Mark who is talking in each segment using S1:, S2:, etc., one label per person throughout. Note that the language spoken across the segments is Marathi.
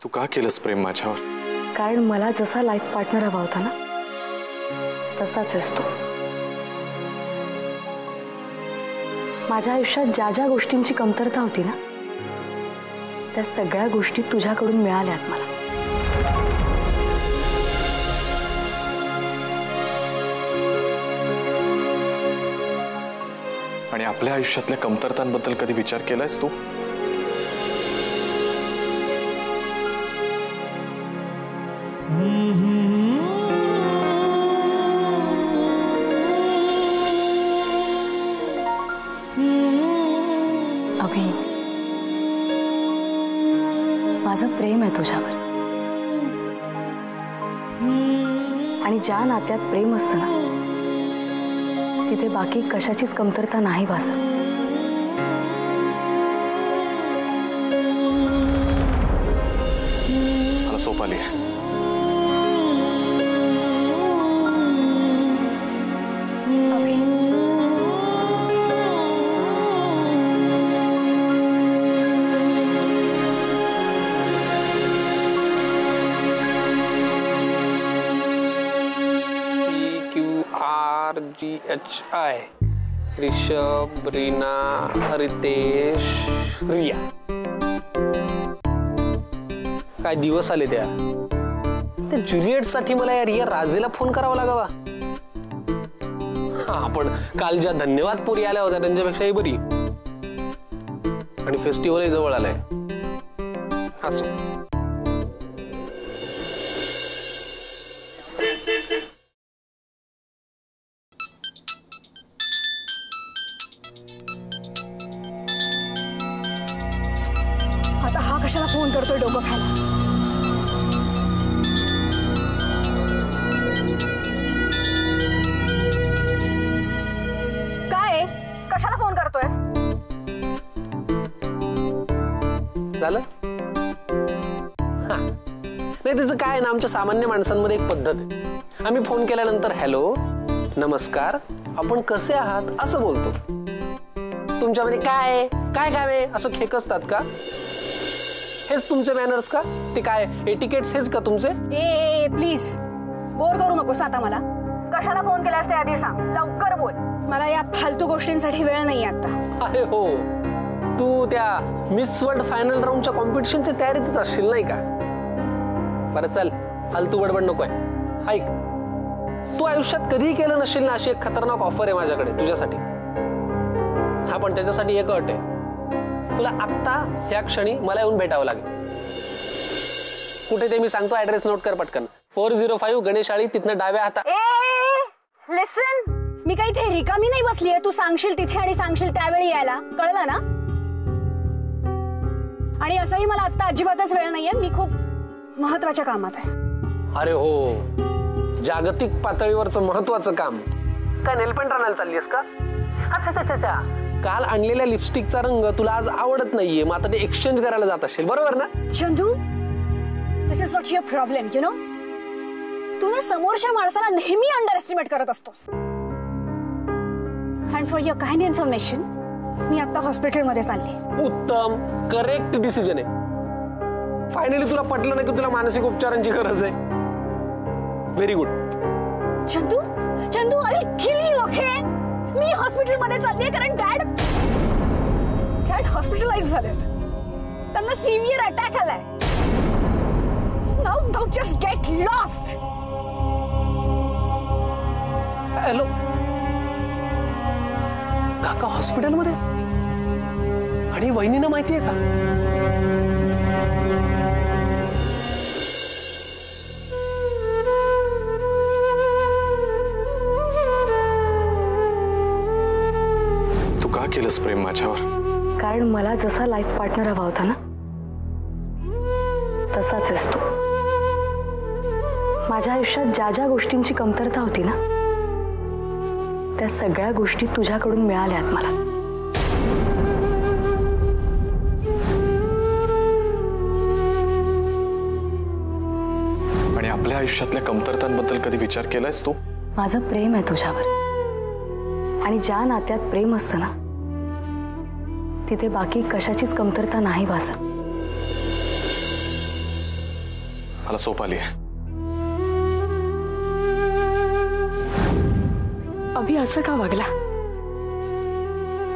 S1: तू का केलंस प्रेम माझ्यावर?
S2: कारण मला जसा लाईफ पार्टनर हवा होता ना तसाच आहेस तू. माझ्या आयुष्यात ज्या ज्या गोष्टींची कमतरता होती ना त्या सगळ्या गोष्टी तुझ्याकडून मिळाल्यात मला.
S1: आणि आपल्या आयुष्यातल्या कमतरतांबद्दल कधी विचार केलायस तू?
S2: अभि, माझं प्रेम आहे तुझ्यावर. आणि ज्या नात्यात प्रेम असतं ना तिथे बाकी कशाचीच कमतरता नाही भासत.
S1: मला झोप आली.
S3: GHI ऋषभ, रीना, रितेश, रिया. काय दिवस आले त्या ज्युलिएट साठी मला या रिया राजेला फोन करावा लागावा. हा पण काल ज्या धन्यवाद पोरी आल्या होत्या त्यांच्यापेक्षाही बरी. आणि फेस्टिवलही जवळ आलाय. असो.
S2: आता हा कशाला फोन करतोय डोकं खायला. काय कशाला फोन करतोयस?
S3: झालं नाही त्याचं काय ना आमच्या सामान्य माणसांमध्ये एक पद्धत आहे. आम्ही फोन केल्यानंतर हॅलो नमस्कार आपण कसे आहात असं बोलतो. तुमच्यामध्ये काय काय गावे असं खेकसतात का? हेच तुमचे मॅनर्स का? ते काय एटिकेट्स हेच का तुमचे?
S2: ए प्लीज बोर करू नकोस आता मला. कशाला फोन केलास ते आधी सांग. लवकर बोल. मला या फालतू गोष्टींसाठी वेळ नाही आता.
S3: अरे हो तू त्या मिस वर्ल्ड फायनल राऊंडच्या कॉम्पिटिशनच्या तयारीतच असशील नाही का? बरं चल फालतू बडबड नकोय. ऐक तू आयुष्यात कधीही केलं नसशील ना अशी एक खतरनाक ऑफर आहे माझ्याकडे तुझ्यासाठी. हा पण त्याच्यासाठी एक अट आहे. तुला आत्ता ह्या क्षणी मला येऊन भेटावं लागेल. कुठे ते मी सांगतो ऍड्रेस नोट कर पटकन. 405 गणेशाळी तिथनं डाव्या हातात.
S2: लिसन मी काही इथे रिकामी नाही बसलीये. तू सांगशील तिथे आणि सांगशील त्यावेळी यायला कळलं ना? आणि असंही मला आता अजिबातच वेळ नाहीये. मी खूप महत्वाच्या कामात आहे.
S3: अरे हो जागतिक पातळीवरचं महत्वाचं काम. काय नेलपेंट आणायला चाललीस का? अच्छा अच्छा अच्छा. काल आणलेल्या लिपस्टिकचा रंग तुला आज आवडत नाहीये मग आता ते एक्सचेंज करायला जात असेल बरोबर ना?
S2: Chandu this is what your problem you know. तू ना समोरच्या माणसाला नेहमी अंडर एस्टिमेट करत असतोस. And for your kind information मी आता हॉस्पिटलमध्ये चालले.
S3: उत्तम करेक्ट डिसिजन आहे. फायनली तुला पटलं ना की तुला मानसिक उपचारांची गरज आहे. Very good.
S2: Chandu Chandu I will kill you okay. मी हॉस्पिटलमध्ये चाललीये कारण डॅड हॉस्पिटलाइज झाले. त्यांना सिव्हिअर अटॅक आलाय. Now just get lost.
S3: Hello काका हॉस्पिटलमध्ये आणि वहिनीनं माहितीये का?
S1: तू का केलंस प्रेम माझ्यावर?
S2: कारण मला जसा लाईफ पार्टनर हवा होता ना तसाच आहेस तू. माझ्या आयुष्यात ज्या ज्या गोष्टींची कमतरता होती ना त्या सगळ्या गोष्टी तुझ्याकडून मिळाल्यात मला.
S1: आणि आपल्या आयुष्यातल्या कमतरतांबद्दल कधी विचार केलायस तू?
S2: माझं प्रेम आहे तुझ्यावर. आणि ज्या नात्यात प्रेम असतं ना तिथे बाकी कशाचीच कमतरता नाही भासत.
S1: मला झोप आली आहे.
S2: अभि असं का वागला?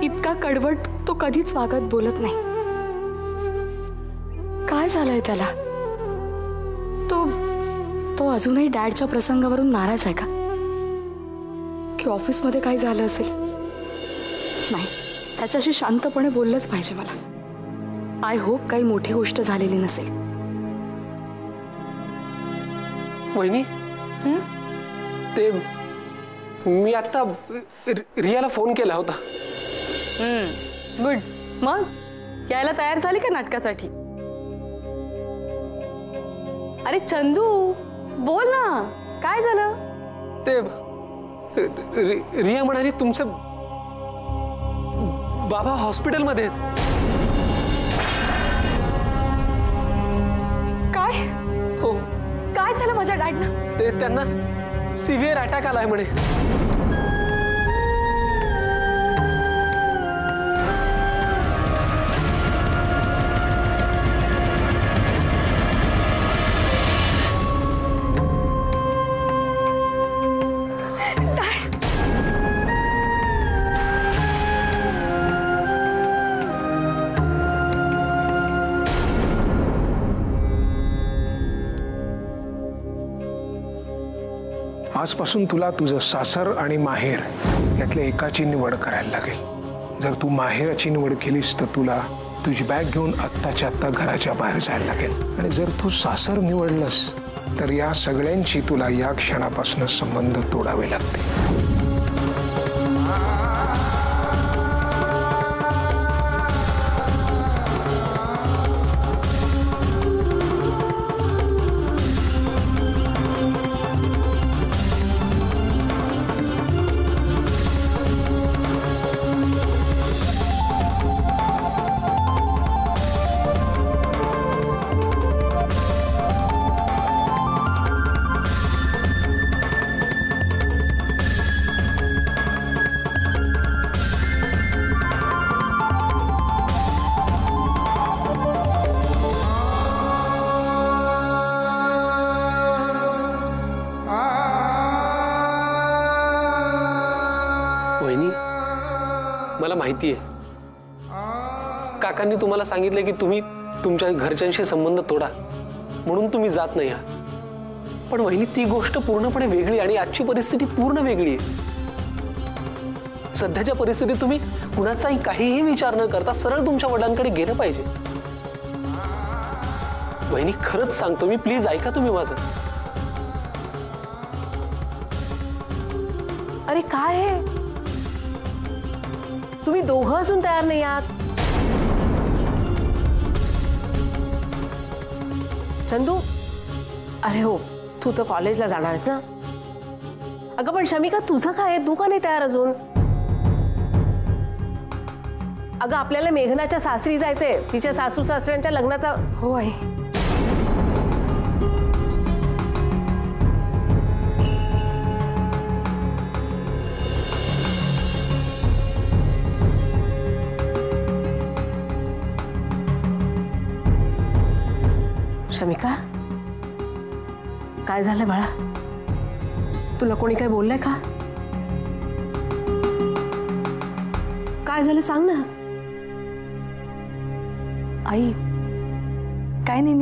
S2: इतका कडवट तो कधीच वागत बोलत नाही. काय झालंय त्याला? तो तो अजूनही डॅडच्या प्रसंगावरून नाराज आहे का? की ऑफिसमध्ये काय झालं असेल? नाही, त्याच्याशी शांतपणे बोललंच पाहिजे मला. आय होप काही मोठी गोष्ट झालेली नसेल.
S3: वहिनी, ते मी आता रियाला फोन केला होता.
S2: गुड. मग यायला तयार झाली का नाटकासाठी? अरे चंदू, बोल ना, काय झालं?
S3: ते रिया म्हणाली तुमचे बाबा हॉस्पिटलमध्ये आहेत.
S2: काय?
S3: हो.
S2: काय झालं माझ्या डॅडना?
S3: ते त्यांना सिव्हिअर अटॅक आलाय म्हणे.
S4: आजपासून तुला तुझं सासर आणि माहेर यातल्या एकाची निवड करायला लागेल. जर तू माहेराची निवड केलीस तर तुला तुझी बॅग घेऊन आत्ताच्या आत्ता घराच्या बाहेर जायला लागेल. आणि जर तू सासर निवडलंस तर या सगळ्यांची तुला या क्षणापासून संबंध तोडावे लागतील.
S3: मला माहिती आहे काकांनी तुम्हाला सांगितलं की तुम्ही तुमच्या घरच्यांशी संबंध तोडा म्हणून तुम्ही जात नाही आहात. पण वहिनी, ती गोष्ट पूर्णपणे वेगळी आणि आजची परिस्थिती पूर्ण वेगळी आहे. सध्याच्या परिस्थितीत तुम्ही कुणाचाही काहीही विचार न करता सरळ तुमच्या वडिलांकडे गेलं पाहिजे. वहिनी, खरंच सांगतो मी, प्लीज ऐका तुम्ही माझं.
S5: अरे काय आहे, तुम्ही दोघं असून तयार नाही आहात. चंदू, अरे हो, तू तर कॉलेजला जाणार आहेस ना. अगं पण शमिका, तुझं काय आहे, तू का नाही तयार अजून? अगं आपल्याला मेघनाच्या सासरी जायचंय, तिच्या सासू सासऱ्यांच्या लग्नाचा.
S2: हो आहे.
S5: शमिका, काय झालं बाळा? तुला कोणी काय बोललंय का? काय झालं सांग ना.
S2: आई, काय नाही,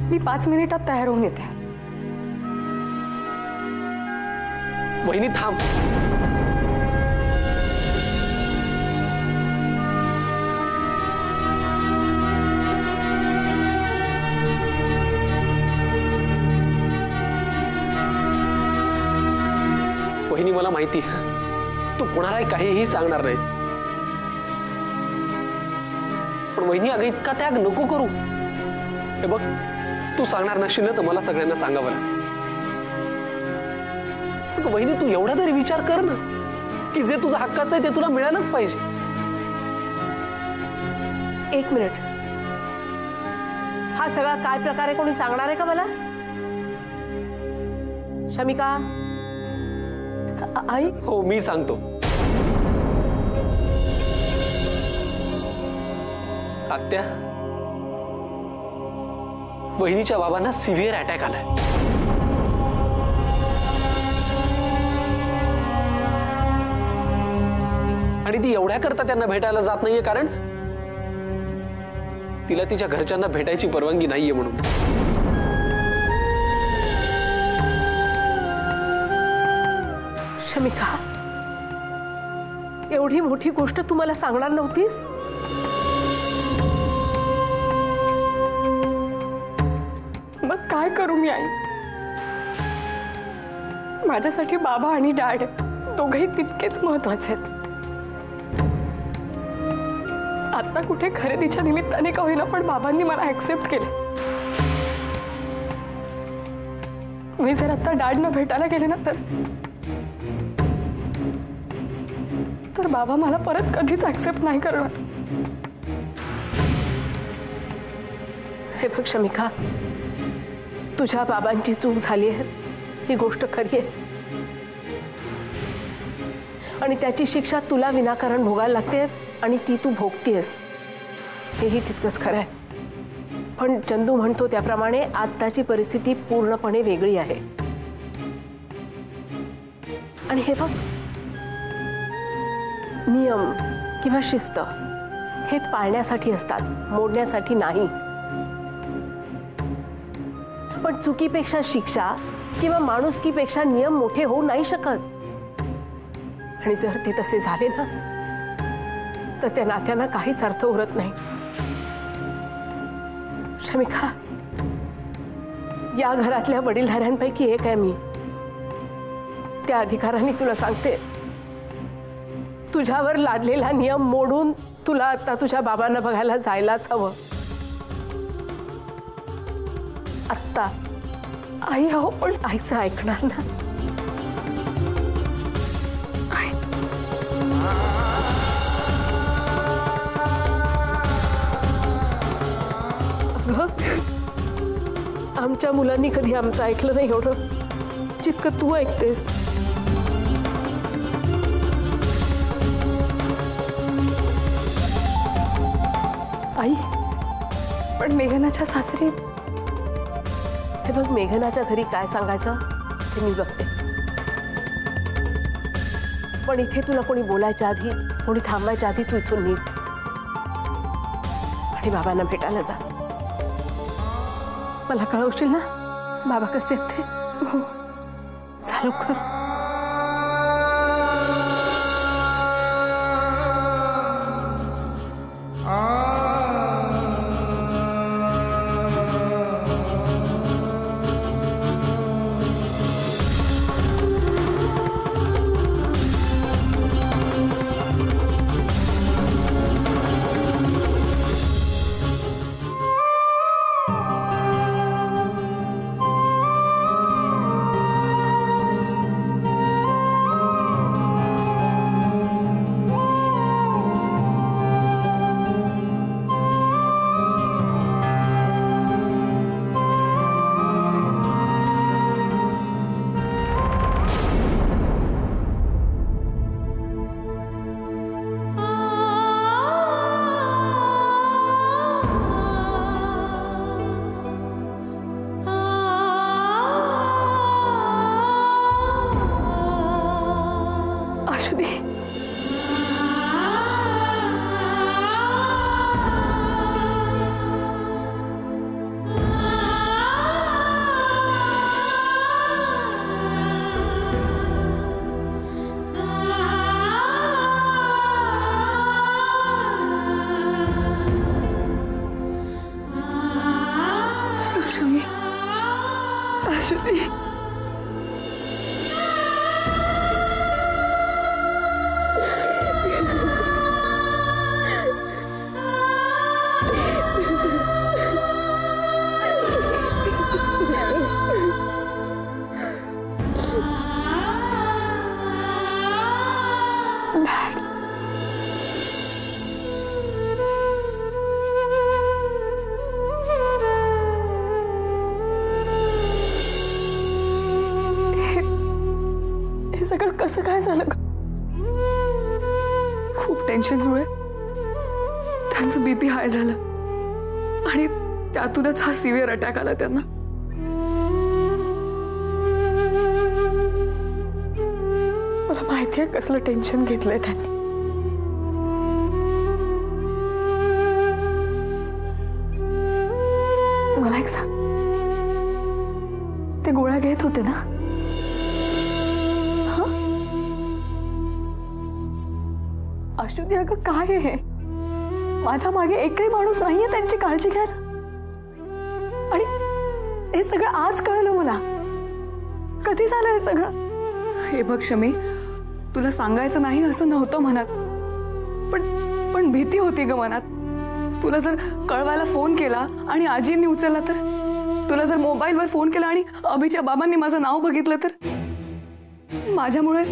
S2: मी 5 मिनिटात तयार होऊन येते.
S3: वहिनी थांब. वहिनी, मला माहिती तू कोणालाही काहीही सांगणार नाहीस. पण वहिनी, अगं इतका त्याग नको करू. हे बघ, तू सांगणार नसशील ना तर मला सगळ्यांना सांगावं लागेल. वहिनी, तू एवढा तरी विचार कर ना की जे तुझं हक्काचं आहे ते तुला मिळालंच पाहिजे.
S5: 1 मिनिट, हा सगळा काय प्रकार आहे कोणी सांगणार आहे का मला? शमिका.
S2: आई.
S3: हो, मी सांगतो. आत्या, वहिनीच्या बाबांना सिव्हिअर अटॅक आलाय. आणि ती एवढ्या करता त्यांना भेटायला जात नाहीये कारण तिला तिच्या घरच्यांना भेटायची परवानगी नाहीये म्हणून.
S5: शमिका, एवढी मोठी गोष्ट तू मला सांगणार नव्हतीस?
S2: मग काय करू मी आई? माझ्यासाठी बाबा आणि डॅड दोघेही तितकेच महत्वाचे आहेत. आता कुठे खरेदीच्या निमित्ताने का होईना पण बाबांनी मला ऍक्सेप्ट केलं. मी जर आता डॅडना भेटायला गेले ना तर बाबा मला परत कधीच ऍक्सेप्ट नाही करणार.
S5: हे बघ शमिका, तुझ्या बाबांची चूक झाली आहे, ही गोष्ट खरी आहे. आणि त्याची शिक्षा तुला विनाकारण भोगायला लागते आणि ती तू भोगतेस, हेही तितकंच खरं आहे. पण चंदू म्हणतो त्याप्रमाणे आत्ताची परिस्थिती पूर्णपणे वेगळी आहे. आणि हे बघ, नियम किंवा शिस्त हे पाळण्यासाठी असतात, मोडण्यासाठी नाही. पण चुकीपेक्षा शिक्षा किंवा माणुसकीपेक्षा नियम मोठे होऊ नाही शकत. आणि जर ते तसे झाले ना तर त्या नात्यांना काहीच अर्थ उरत नाही. शमिका, या घरातल्या वडीलधाऱ्यांपैकी एक आहे मी. त्या अधिकाराने तुला सांगते, तुझ्यावर लादलेला नियम मोडून तुला आता तुझ्या बाबांना बघायला जायलाच हवं. आत्ता.
S2: आई हो, पण
S5: आईचं ऐकणार ना? आमच्या मुलांनी कधी आमचं ऐकलं नाही एवढं जितकं तू ऐकतेस.
S2: आई, पण मेघनाच्या सासरी.
S5: हे बघ, मेघनाच्या घरी काय सांगायचं ते मी बघते. पण इथे तुला कोणी बोलायच्या आधी, कोणी थांबायच्या आधी तू इथून निघ आणि बाबांना भेटायला जा. मला कळवशील ना बाबा कसे आहेत ते? जा लवकर.
S2: त्यांचं बीपी हाय झालं आणि त्यातूनच हा सिव्हिअर अटॅक आला त्यांना. मला माहितीये कसलं टेन्शन घेतलंय त्यांनी. मला एक सांग, ते गोळ्या घेत होते ना? अश्वती अगं काय आहे, माझ्या मागे एकही माणूस नाहीये त्यांची काळजी घ्यायला. आणि हे सगळं आज कळलं मला. कधी झालं हे सगळं? हे बघ शमी, तुला सांगायचं नाही असं नव्हतं मनात, पण भीती होती ग मनात. तुला जर कळवायला फोन केला आणि आजींनी उचलला तर, तुला जर मोबाईलवर फोन केला आणि अभिच्या बाबांनी माझं नाव बघितलं तर, माझ्यामुळे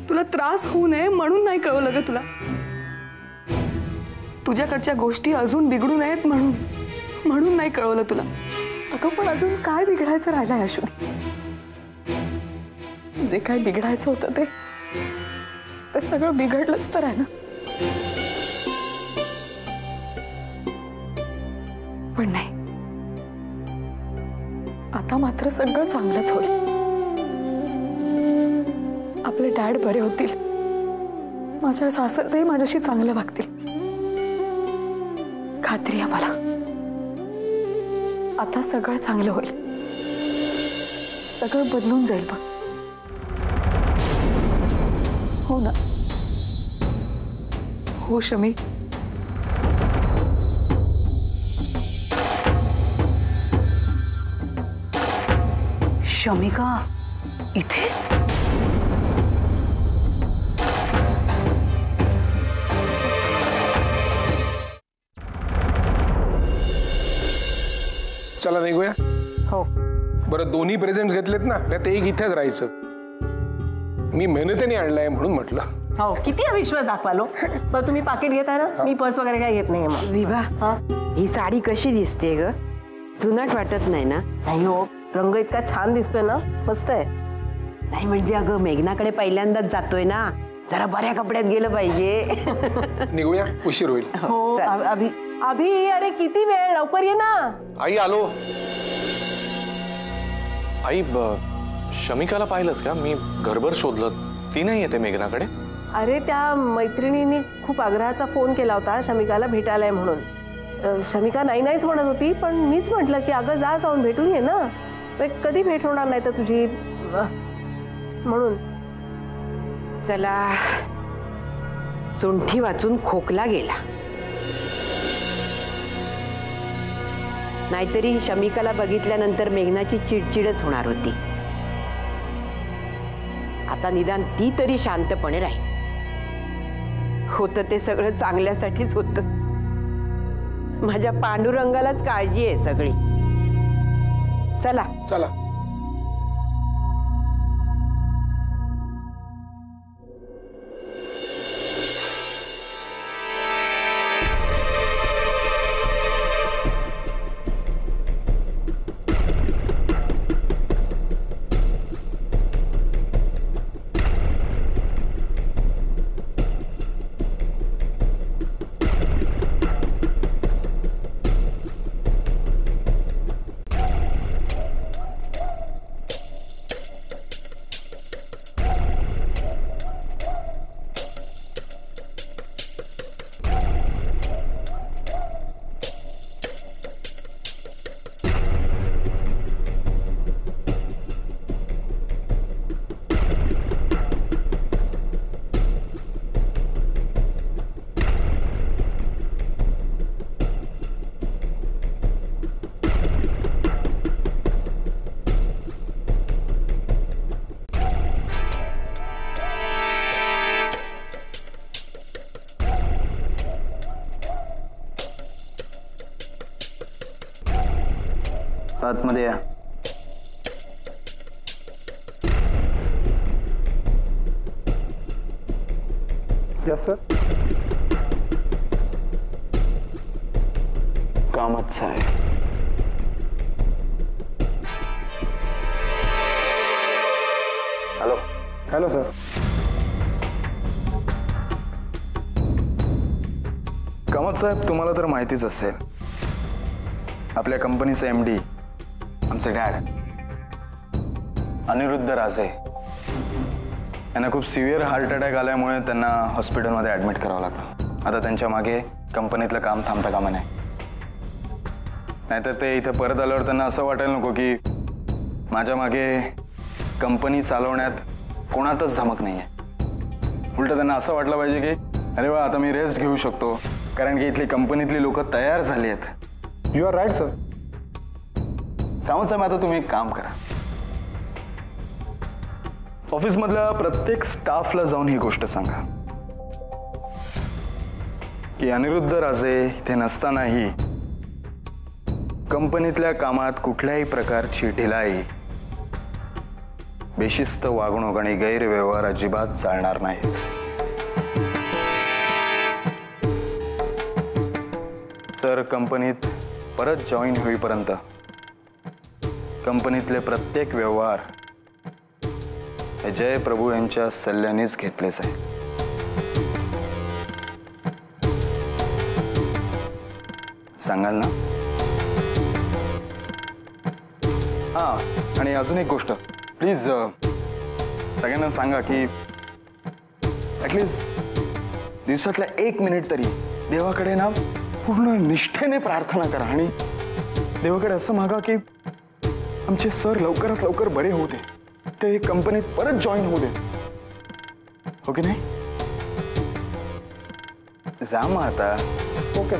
S2: तुला त्रास होऊ नये म्हणून नाही कळवलं ग तुला. तुझ्याकडच्या गोष्टी अजून बिघडू नयेत म्हणून नाही कळवलं तुला. अगं पण अजून काय बिघडायचं राहिलंय अश्वती? जे काय बिघडायचं होतं ते सगळं बिघडलंच तर आहे ना. पण नाही, आता मात्र सगळं चांगलंच होईल. आपले डॅड बरे होतील, माझ्या सासरचंही माझ्याशी चांगलं वागतील, खात्री आहे मला. आता सगळं चांगलं होईल, सगळं बदलून जाईल बघ. हो ना? हो शमी.
S6: शमिका इथे?
S4: चला निघूया.
S5: हो.
S4: बरं, दोन्ही प्रेझेंट घेतलेत ना, त्यात एक इथेच राहायचं. मी मेहनतीने आणलाय म्हणून म्हटलं.
S5: हो, किती अविश्वास दाखवालो. बरं तुम्ही पाकिट घेताय ना, मी पर्स वगैरे काही घेत नाही. मग
S6: विभा, ही साडी कशी दिसते ग? जुनाट वाटत नाही ना?
S5: नाही हो, रंग इतका छान दिसतोय ना, मस्त आहे.
S6: नाही म्हणजे अगं मेघनाकडे पहिल्यांदाच जातोय ना, जरा बऱ्या कपड्यात गेलं पाहिजे.
S4: निघूया, उशीर होईल.
S5: हो. अभि अरे किती वेळ, लवकर ये ना.
S1: आई आलो. आई, शमिकाला पाहिलंस का? मी घरभर शोधलं, ती नाही येते मेघनाकडे.
S5: अरे त्या मैत्रिणींनी खूप आग्रहाचा फोन केला होता शमिकाला भेटायलाय म्हणून. शमिका नाहीच म्हणत होती, पण मीच म्हटलं की अगं जा, जाऊन भेटून ये ना. कधी भेट होणार नाही तर तुझी, म्हणून.
S6: चला, सुंठी वाचून खोकला गेला. नाहीतरी शमिकाला बघितल्यानंतर मेघनाची चिडचिडच होणार होती. आता निदान ती तरी शांतपणे राहील. होतं ते सगळं चांगल्यासाठीच होतं. माझ्या पांडुरंगालाच काळजी आहे सगळी. चला
S4: चला.
S7: आतमध्ये या.
S4: Yes sir.
S7: कामच आहे.
S4: हॅलो. Hello sir.
S7: कामत साहेब, तुम्हाला तर माहितीच असेल, आपल्या कंपनीचे MD आमचे डॅड अनिरुद्ध राजे यांना खूप सिव्हिअर हार्ट अटॅक आल्यामुळे त्यांना हॉस्पिटलमध्ये ऍडमिट करावं लागलं. आता त्यांच्या मागे कंपनीतलं काम थांबता कामा नाही. नाहीतर ते इथे परत आल्यावर त्यांना असं वाटायला नको की माझ्या मागे कंपनी चालवण्यात कोणातच धमक नाहीये. उलट त्यांना असं वाटलं पाहिजे की अरे वा, आता मी रेस्ट घेऊ शकतो, कारण की इथली कंपनीतली लोक तयार झाली आहेत.
S4: You are right sir.
S7: कामच आहे. आता तुम्ही एक काम करा, ऑफिसमधल्या प्रत्येक स्टाफला जाऊन ही गोष्ट सांगा की अनिरुद्ध राजे इथे नसतानाही कंपनीतल्या कामात कुठल्याही प्रकारची ढिलाई, बेशिस्त वागणूक आणि गैरव्यवहार अजिबात चालणार नाही. सर कंपनीत परत जॉईन होईपर्यंत कंपनीतले प्रत्येक व्यवहार हे जय प्रभू यांच्या सल्ल्यानेच घेतलेच आहे. सांगाल ना? हा, आणि अजून एक गोष्ट प्लीज सगळ्यांना सांगा की ऍटलिस्ट दिवसातल्या 1 मिनिट तरी देवाकडे ना पूर्ण निष्ठेने प्रार्थना करा आणि देवाकडे असं मागा की आमचे सर लवकरात लवकर बरे होऊ दे, ते कंपनीत परत जॉईन होऊ दे. हो की नाही? जा मग आता.
S4: ओके.